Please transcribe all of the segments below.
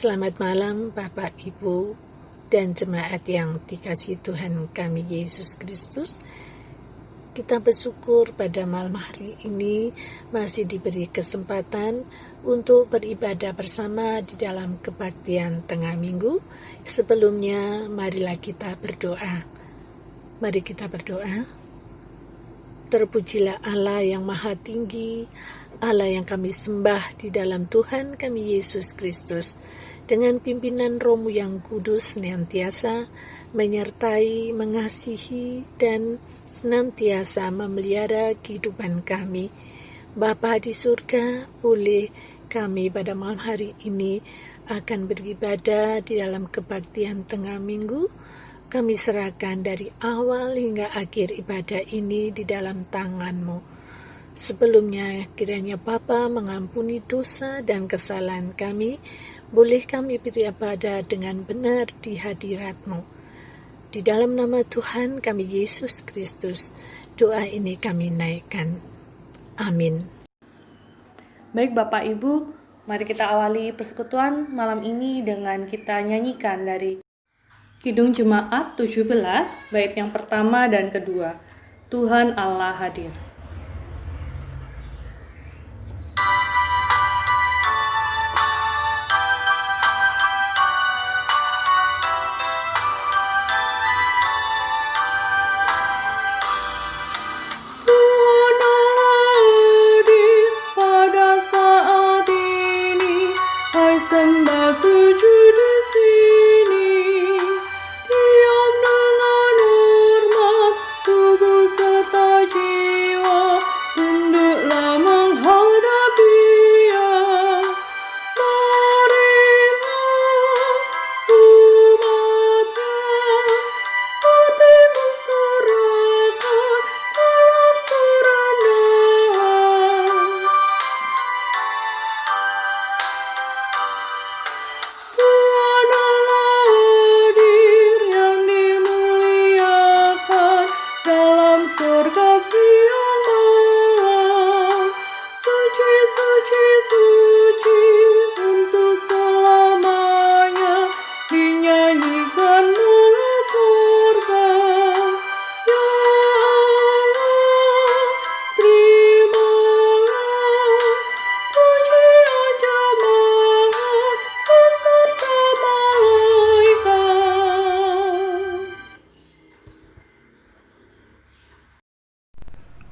Selamat malam Bapak, Ibu, dan jemaat yang dikasihi Tuhan kami Yesus Kristus. Kita bersyukur pada malam hari ini masih diberi kesempatan untuk beribadah bersama di dalam kebaktian tengah minggu. Sebelumnya, marilah kita berdoa. Mari kita berdoa. Terpujilah Allah yang maha tinggi, Allah yang kami sembah di dalam Tuhan kami Yesus Kristus, dengan pimpinan Roh-Mu yang kudus senantiasa menyertai, mengasihi, dan senantiasa memelihara kehidupan kami. Bapa di surga, boleh kami pada malam hari ini akan beribadah di dalam kebaktian tengah minggu. Kami serahkan dari awal hingga akhir ibadah ini di dalam tangan-Mu. Sebelumnya kiranya Bapa mengampuni dosa dan kesalahan kami. Boleh kami beribadah dengan benar di hadirat-Mu. Di dalam nama Tuhan kami Yesus Kristus, doa ini kami naikkan. Amin. Baik Bapak Ibu, mari kita awali persekutuan malam ini dengan kita nyanyikan dari Kidung Jemaat 17, bait yang pertama dan kedua. Tuhan Allah hadir.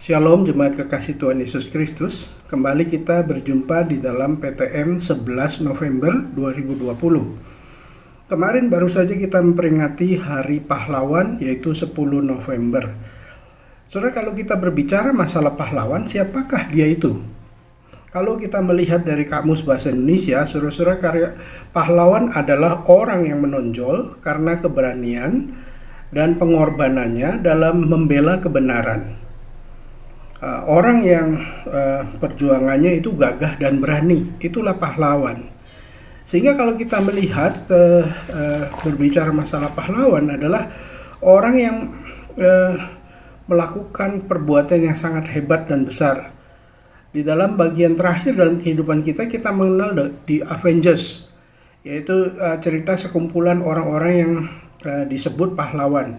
Shalom jemaat kekasih Tuhan Yesus Kristus. Kembali kita berjumpa di dalam PTM 11 November 2020. Kemarin baru saja kita memperingati Hari Pahlawan, yaitu 10 November. Saudara, kalau kita berbicara masalah pahlawan, siapakah dia itu? Kalau kita melihat dari Kamus Bahasa Indonesia, saudara-saudara, karya pahlawan adalah orang yang menonjol karena keberanian dan pengorbanannya dalam membela kebenaran. Orang yang perjuangannya itu gagah dan berani, itulah pahlawan. Sehingga kalau kita melihat berbicara masalah pahlawan adalah orang yang melakukan perbuatan yang sangat hebat dan besar. Di dalam bagian terakhir dalam kehidupan kita mengenal di Avengers, yaitu cerita sekumpulan orang-orang yang disebut pahlawan,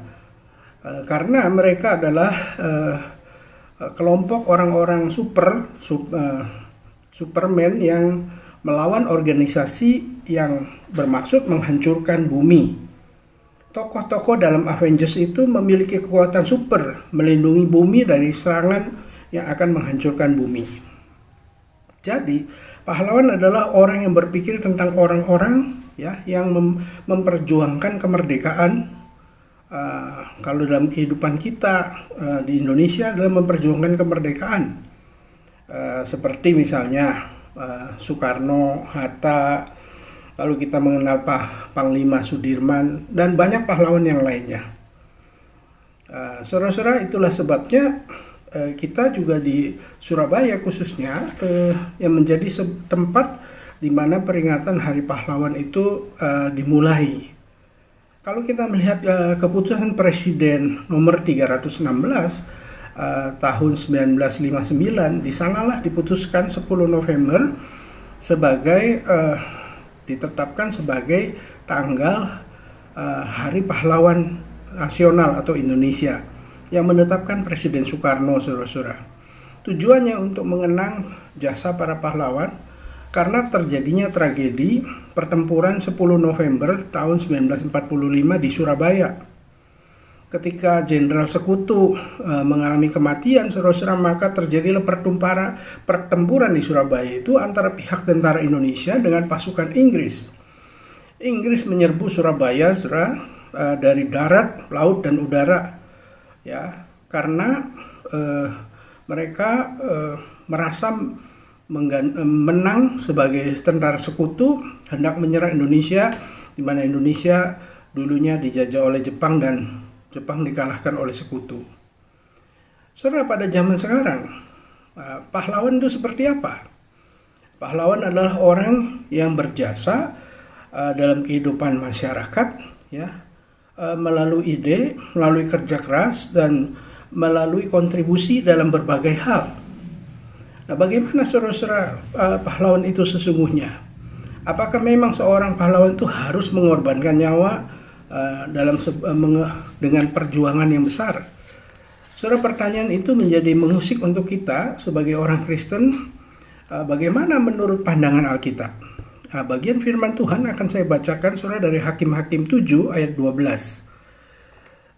karena mereka adalah kelompok orang-orang Superman yang melawan organisasi yang bermaksud menghancurkan bumi. Tokoh-tokoh dalam Avengers itu memiliki kekuatan super, melindungi bumi dari serangan yang akan menghancurkan bumi. Jadi, pahlawan adalah orang yang berpikir tentang orang-orang yang memperjuangkan kemerdekaan. Kalau dalam kehidupan kita di Indonesia adalah memperjuangkan kemerdekaan, seperti misalnya Soekarno, Hatta, lalu kita mengenal Panglima Sudirman dan banyak pahlawan yang lainnya. Saudara-saudara, itulah sebabnya kita juga di Surabaya khususnya yang menjadi tempat di mana peringatan Hari Pahlawan itu dimulai. Kalau kita melihat keputusan Presiden nomor 316 tahun 1959, di sanalah diputuskan 10 November sebagai ditetapkan sebagai tanggal Hari Pahlawan Nasional atau Indonesia yang menetapkan Presiden Soekarno, saudara-saudara. Tujuannya untuk mengenang jasa para pahlawan karena terjadinya tragedi pertempuran 10 November tahun 1945 di Surabaya. Ketika Jenderal Sekutu mengalami kematian, saudara-saudara, maka terjadilah pertempuran di Surabaya itu antara pihak tentara Indonesia dengan pasukan Inggris. Inggris menyerbu Surabaya, saudara, dari darat, laut, dan udara, ya, karena mereka merasa menang sebagai tentara sekutu, hendak menyerang Indonesia, di mana Indonesia dulunya dijajah oleh Jepang dan Jepang dikalahkan oleh sekutu. Saudara, pada zaman sekarang, pahlawan itu seperti apa? Pahlawan adalah orang yang berjasa dalam kehidupan masyarakat, ya, melalui ide, melalui kerja keras, dan melalui kontribusi dalam berbagai hal. Nah, bagaimana saudara-saudara pahlawan itu sesungguhnya? Apakah memang seorang pahlawan itu harus mengorbankan nyawa dengan perjuangan yang besar? Saudara, pertanyaan itu menjadi mengusik untuk kita sebagai orang Kristen. Bagaimana menurut pandangan Alkitab? Bagian firman Tuhan akan saya bacakan, saudara, dari Hakim-Hakim 7 ayat 12.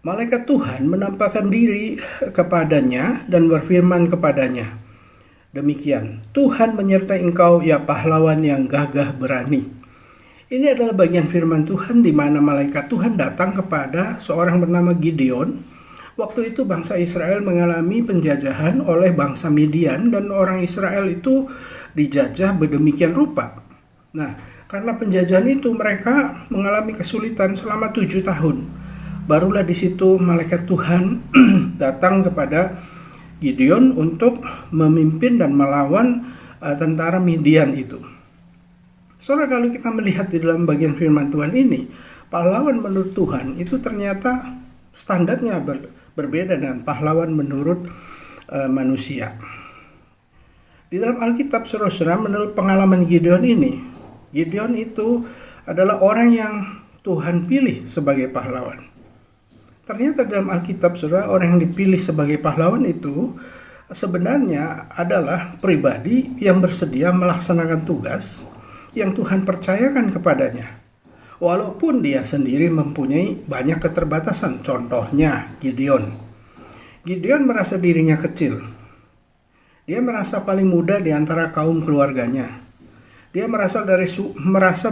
Malaikat Tuhan menampakkan diri kepadanya dan berfirman kepadanya, demikian, Tuhan menyertai engkau, ya pahlawan yang gagah berani. Ini adalah bagian firman Tuhan di mana malaikat Tuhan datang kepada seorang bernama Gideon. Waktu itu bangsa Israel mengalami penjajahan oleh bangsa Midian dan orang Israel itu dijajah berdemikian rupa. Nah, karena penjajahan itu mereka mengalami kesulitan selama 7 tahun. Barulah di situ malaikat Tuhan datang kepada Gideon untuk memimpin dan melawan tentara Midian itu. Saudara, kalau kita melihat di dalam bagian firman Tuhan ini, pahlawan menurut Tuhan itu ternyata standarnya berbeda dengan pahlawan menurut manusia. Di dalam Alkitab, saudara, menurut pengalaman Gideon ini, Gideon itu adalah orang yang Tuhan pilih sebagai pahlawan. Ternyata dalam Alkitab, saudara, orang yang dipilih sebagai pahlawan itu sebenarnya adalah pribadi yang bersedia melaksanakan tugas yang Tuhan percayakan kepadanya. Walaupun dia sendiri mempunyai banyak keterbatasan. Contohnya Gideon. Gideon merasa dirinya kecil. Dia merasa paling muda di antara kaum keluarganya. Dia merasa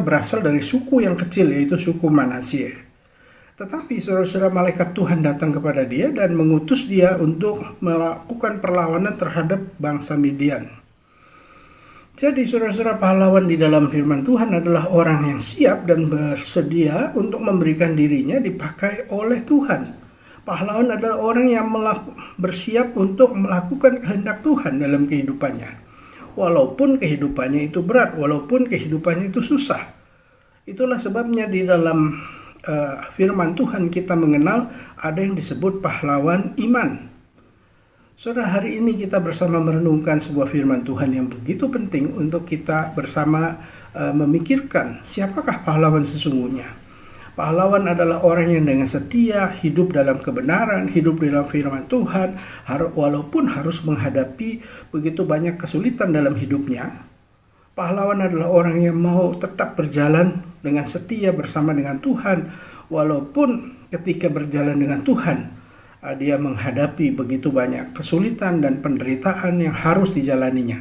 berasal dari suku yang kecil, yaitu suku Manasye. Tetapi saudara-saudara, malaikat Tuhan datang kepada dia dan mengutus dia untuk melakukan perlawanan terhadap bangsa Midian. Jadi saudara-saudara, pahlawan di dalam firman Tuhan adalah orang yang siap dan bersedia untuk memberikan dirinya dipakai oleh Tuhan. Pahlawan adalah orang yang bersiap untuk melakukan kehendak Tuhan dalam kehidupannya. Walaupun kehidupannya itu berat, walaupun kehidupannya itu susah. Itulah sebabnya di dalam firman Tuhan kita mengenal ada yang disebut pahlawan iman. Saudara, hari ini kita bersama merenungkan sebuah firman Tuhan yang begitu penting untuk kita bersama memikirkan siapakah pahlawan sesungguhnya. Pahlawan adalah orang yang dengan setia hidup dalam kebenaran, hidup dalam firman Tuhan, walaupun harus menghadapi begitu banyak kesulitan dalam hidupnya. Pahlawan adalah orang yang mau tetap berjalan dengan setia bersama dengan Tuhan, walaupun ketika berjalan dengan Tuhan, dia menghadapi begitu banyak kesulitan dan penderitaan yang harus dijalaninya.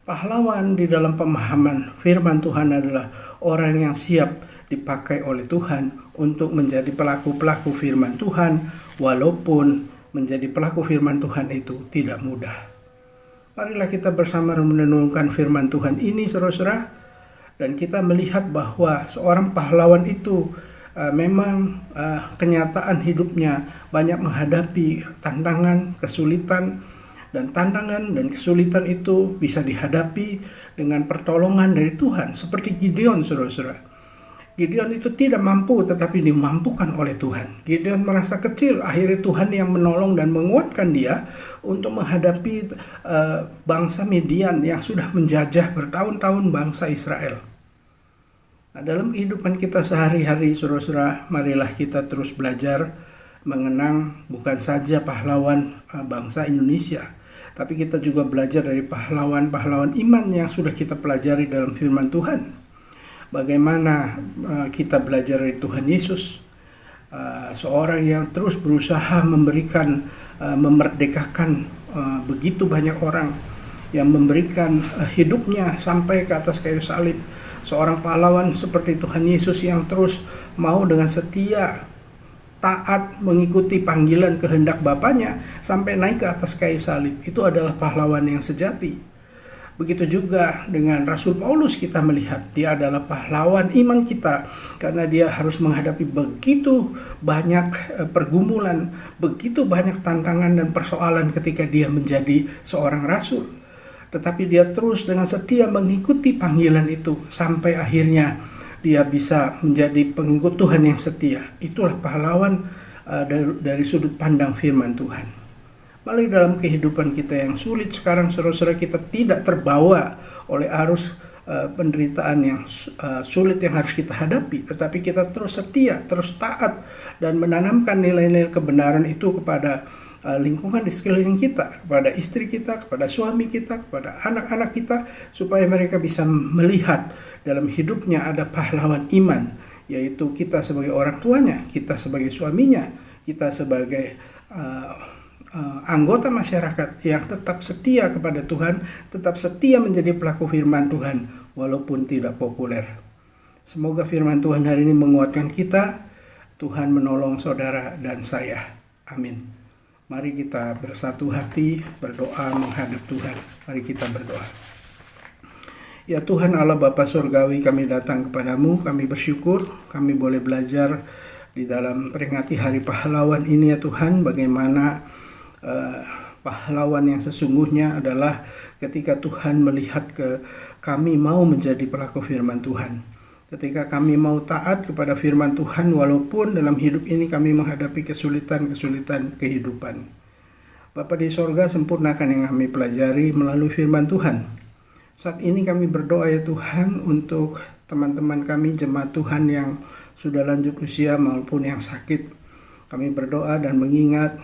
Pahlawan di dalam pemahaman firman Tuhan adalah orang yang siap dipakai oleh Tuhan untuk menjadi pelaku-pelaku firman Tuhan, walaupun menjadi pelaku firman Tuhan itu tidak mudah. Marilah kita bersama merenungkan firman Tuhan ini, saudara-saudara, dan kita melihat bahwa seorang pahlawan itu memang kenyataan hidupnya banyak menghadapi tantangan, kesulitan, dan tantangan dan kesulitan itu bisa dihadapi dengan pertolongan dari Tuhan. Seperti Gideon, saudara-saudara. Gideon itu tidak mampu tetapi dimampukan oleh Tuhan. Gideon merasa kecil, akhirnya Tuhan yang menolong dan menguatkan dia untuk menghadapi bangsa Midian yang sudah menjajah bertahun-tahun bangsa Israel. Nah, dalam kehidupan kita sehari-hari, saudara-saudara, marilah kita terus belajar mengenang bukan saja pahlawan bangsa Indonesia, tapi kita juga belajar dari pahlawan-pahlawan iman yang sudah kita pelajari dalam firman Tuhan. Bagaimana kita belajar dari Tuhan Yesus, seorang yang terus berusaha memberikan, memerdekakan begitu banyak orang, yang memberikan hidupnya sampai ke atas kayu salib. Seorang pahlawan seperti Tuhan Yesus yang terus mau dengan setia, taat mengikuti panggilan kehendak Bapaknya sampai naik ke atas kayu salib. Itu adalah pahlawan yang sejati. Begitu juga dengan Rasul Paulus, kita melihat dia adalah pahlawan iman kita karena dia harus menghadapi begitu banyak pergumulan, begitu banyak tantangan dan persoalan ketika dia menjadi seorang rasul. Tetapi dia terus dengan setia mengikuti panggilan itu sampai akhirnya dia bisa menjadi pengikut Tuhan yang setia. Itulah pahlawan dari sudut pandang firman Tuhan. Malah dalam kehidupan kita yang sulit sekarang, saudara-saudara, kita tidak terbawa oleh arus penderitaan yang sulit yang harus kita hadapi, tetapi kita terus setia, terus taat, dan menanamkan nilai-nilai kebenaran itu kepada lingkungan di sekeliling kita, kepada istri kita, kepada suami kita, kepada anak-anak kita, supaya mereka bisa melihat dalam hidupnya ada pahlawan iman, yaitu kita sebagai orang tuanya, kita sebagai suaminya, kita sebagai anggota masyarakat yang tetap setia kepada Tuhan, tetap setia menjadi pelaku firman Tuhan walaupun tidak populer. Semoga firman Tuhan hari ini menguatkan kita. Tuhan menolong saudara dan saya. Amin. Mari kita bersatu hati berdoa menghadap Tuhan. Mari kita berdoa. Ya Tuhan Allah Bapa Surgawi, kami datang kepadamu, kami bersyukur kami boleh belajar di dalam peringati Hari Pahlawan ini ya Tuhan, bagaimana pahlawan yang sesungguhnya adalah ketika Tuhan melihat kami mau menjadi pelaku firman Tuhan. Ketika kami mau taat kepada firman Tuhan walaupun dalam hidup ini kami menghadapi kesulitan-kesulitan kehidupan. Bapa di sorga, sempurnakan yang kami pelajari melalui firman Tuhan. Saat ini kami berdoa ya Tuhan untuk teman-teman kami, jemaat Tuhan yang sudah lanjut usia maupun yang sakit. Kami berdoa dan mengingat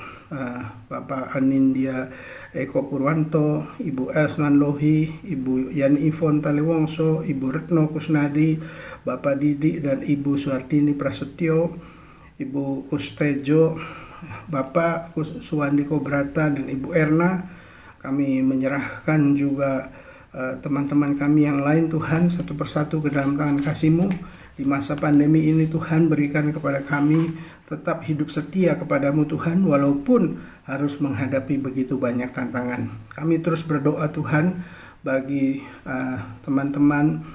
Bapak Anindya Eko Purwanto, Ibu Elsnan Lohi, Ibu Yani Ivon Taliwongso, Ibu Retno Kusnadi, Bapak Didi dan Ibu Suartini Prasetyo, Ibu Kustejo, Bapak Suwandiko Brata dan Ibu Erna. Kami menyerahkan juga teman-teman kami yang lain Tuhan satu persatu ke dalam tangan kasih-Mu. Di masa pandemi ini Tuhan, berikan kepada kami tetap hidup setia kepadamu Tuhan walaupun harus menghadapi begitu banyak tantangan. Kami terus berdoa Tuhan bagi teman-teman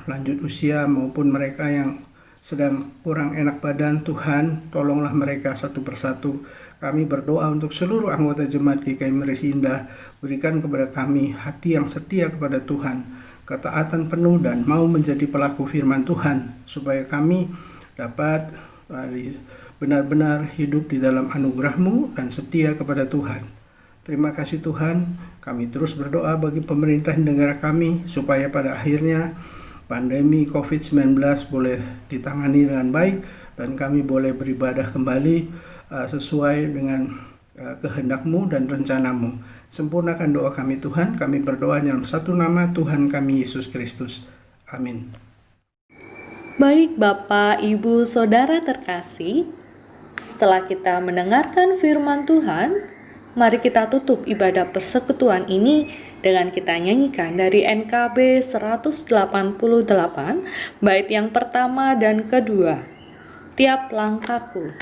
lanjut usia maupun mereka yang sedang kurang enak badan. Tuhan, tolonglah mereka satu persatu. Kami berdoa untuk seluruh anggota jemaat GKI Mercy Indah, berikan kepada kami hati yang setia kepada Tuhan, ketaatan penuh dan mau menjadi pelaku firman Tuhan, supaya kami dapat benar-benar hidup di dalam anugerah-Mu dan setia kepada Tuhan. Terima kasih Tuhan, kami terus berdoa bagi pemerintah negara kami, supaya pada akhirnya pandemi COVID-19 boleh ditangani dengan baik, dan kami boleh beribadah kembali sesuai dengan kehendak-Mu dan rencana-Mu. Sempurnakan doa kami Tuhan, kami berdoa dalam satu nama Tuhan kami Yesus Kristus. Amin. Baik Bapak, Ibu, Saudara terkasih, setelah kita mendengarkan firman Tuhan, mari kita tutup ibadah persekutuan ini dengan kita nyanyikan dari NKB 188, bait yang pertama dan kedua, Tiap Langkahku.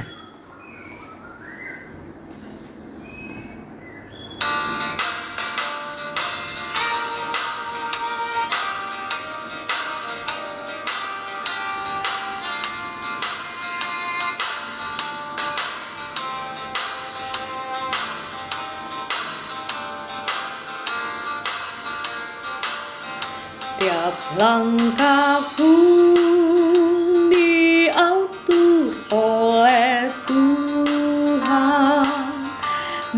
Tiap langkahku diatur oleh Tuhan,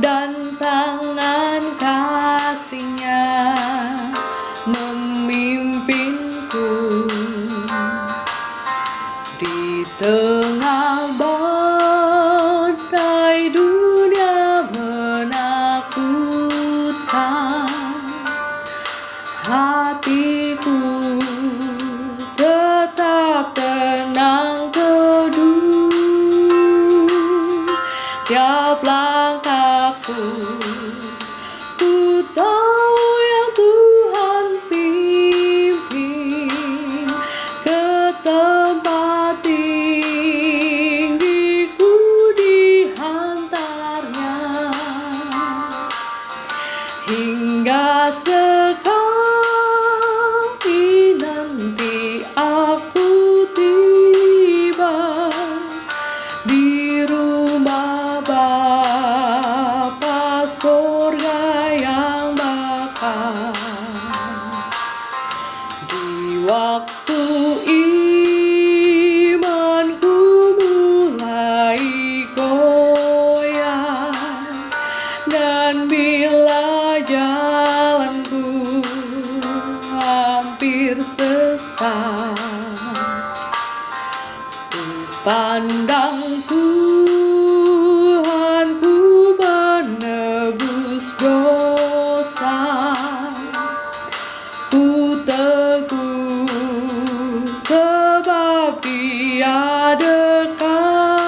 dan tangan kasih-Nya memimpinku. hingga sekali nanti aku tiba di rumah Bapa surga yang bakal. Di waktu imanku mulai goyah, dan bila jalanku hampir sesat, ku pandang Tuhanku menebus dosa. Ku teguh sebab Dia dekat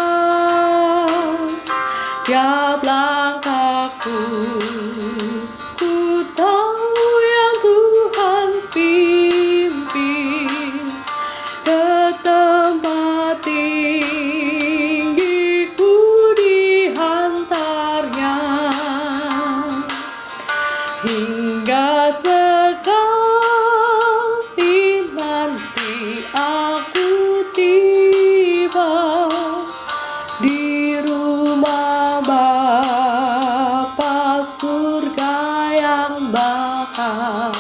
tiap langkahku. Ku tahu yang Tuhan pimpin ke tempat tinggi, ku dihantarnya hingga sekali nanti aku tiba di rumah Bapa surga yang bakal.